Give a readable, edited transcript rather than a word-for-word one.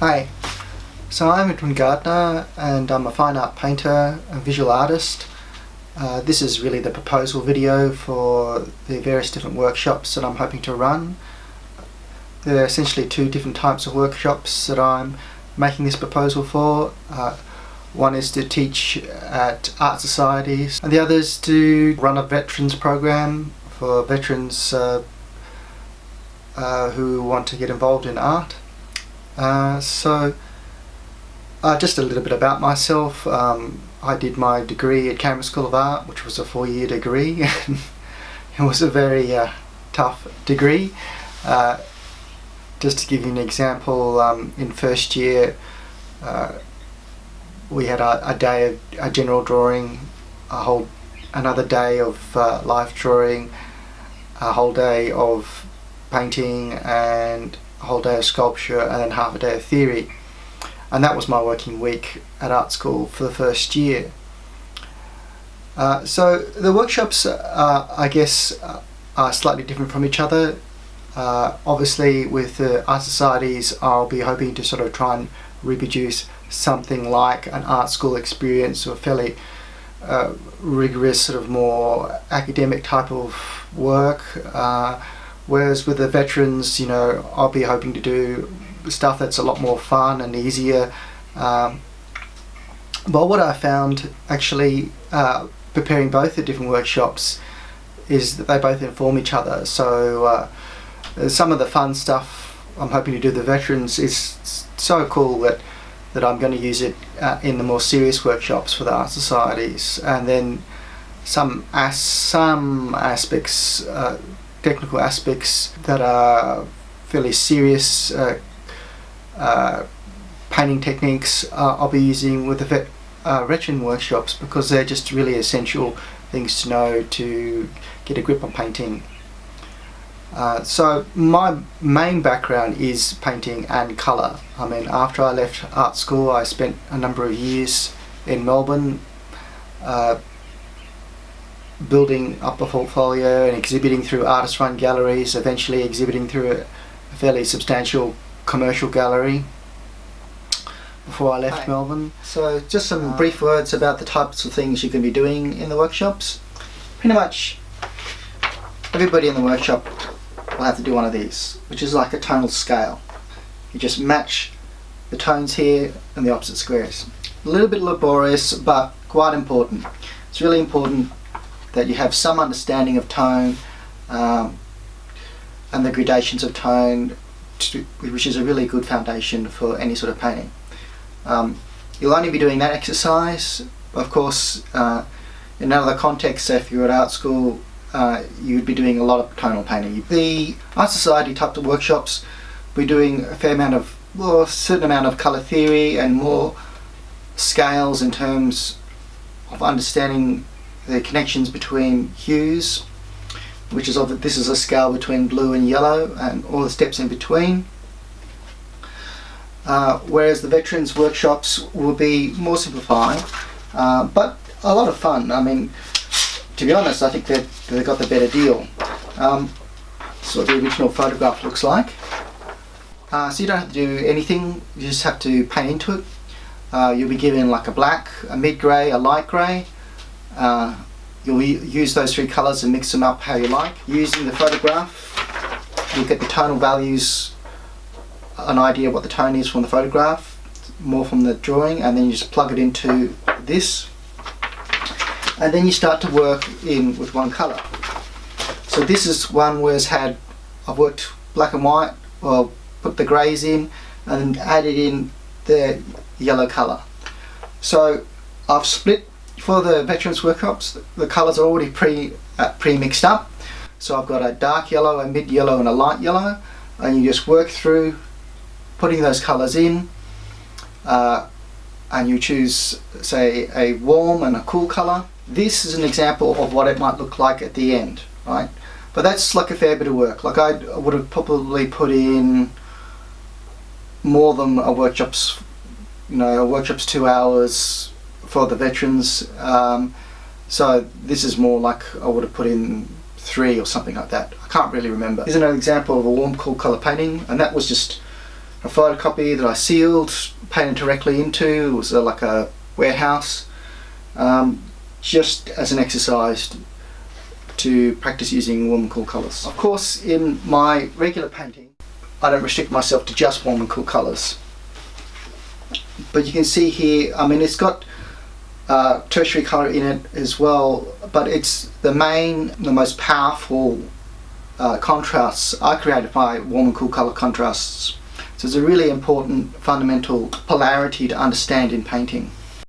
Hi, so I'm Edwin Gardiner and I'm a fine art painter, a visual artist. This is really the proposal video for the various different workshops that I'm hoping to run. There are essentially two different types of workshops that I'm making this proposal for. One is to teach at art societies and the other is to run a veterans program for veterans who want to get involved in art. Just a little bit about myself. I did my degree at Canberra School of Art, which was a 4-year degree. It was a very tough degree. Just to give you an example, in first year we had a day of general drawing, another day of life drawing, a whole day of painting, and a whole day of sculpture, and then half a day of theory. And that was my working week at art school for the first year. So the workshops, I guess, are slightly different from each other. Obviously with the art societies I'll be hoping to sort of try and reproduce something like an art school experience, or a fairly rigorous sort of more academic type of work. Whereas with the veterans, you know, I'll be hoping to do stuff that's a lot more fun and easier. But what I found actually preparing both the different workshops is that they both inform each other. So some of the fun stuff I'm hoping to do with the veterans is so cool that I'm going to use it in the more serious workshops for the art societies, and then some aspects, technical aspects that are fairly serious painting techniques I'll be using with the veteran workshops, because they're just really essential things to know to get a grip on painting. So my main background is painting and colour. I mean, after I left art school I spent a number of years in Melbourne building up a portfolio and exhibiting through artist-run galleries, eventually exhibiting through a fairly substantial commercial gallery before I left Melbourne. So just some brief words about the types of things you can be doing in the workshops. Pretty much everybody in the workshop will have to do one of these, which is like a tonal scale. You just match the tones here and the opposite squares. A little bit laborious, but quite important. It's really important that you have some understanding of tone and the gradations of tone, which is a really good foundation for any sort of painting. You'll only be doing that exercise. Of course, in another context, if you're at art school, you'd be doing a lot of tonal painting. The art society type of workshops, we're doing a fair amount of, well, a certain amount of colour theory and more scales in terms of understanding the connections between hues, which is this is a scale between blue and yellow and all the steps in between. Whereas the veterans workshops will be more simplified, but a lot of fun. I mean, to be honest, I think that they got the better deal. That's what the original photograph looks like. So you don't have to do anything, you just have to paint into it. You'll be given like a black, a mid-grey, a light grey. You'll use those three colours and mix them up how you like. Using the photograph, you'll get the tonal values, an idea what the tone is from the photograph, more from the drawing, and then you just plug it into this. And then you start to work in with one colour. So this is one where I've worked black and white, or put the greys in, and then added in the yellow colour. So I've split, for the veterans workshops, the colours are already pre-mixed up. So I've got a dark yellow, a mid yellow and a light yellow, and you just work through putting those colours in, and you choose, say, a warm and a cool colour. This is an example of what it might look like at the end, right? But that's like a fair bit of work. Like I would have probably put in more than a workshop's, you know, a workshop's 2 hours for the veterans. So this is more like I would have put in 3 or something like that. I can't really remember. Here's another example of a warm, cool colour painting, and that was just a photocopy that I sealed, painted directly into. It was like a warehouse, just as an exercise to practice using warm and cool colours. Of course, in my regular painting, I don't restrict myself to just warm and cool colours. But you can see here, I mean, it's got tertiary colour in it as well, but it's the most powerful contrasts I created by warm and cool colour contrasts. So it's a really important fundamental polarity to understand in painting.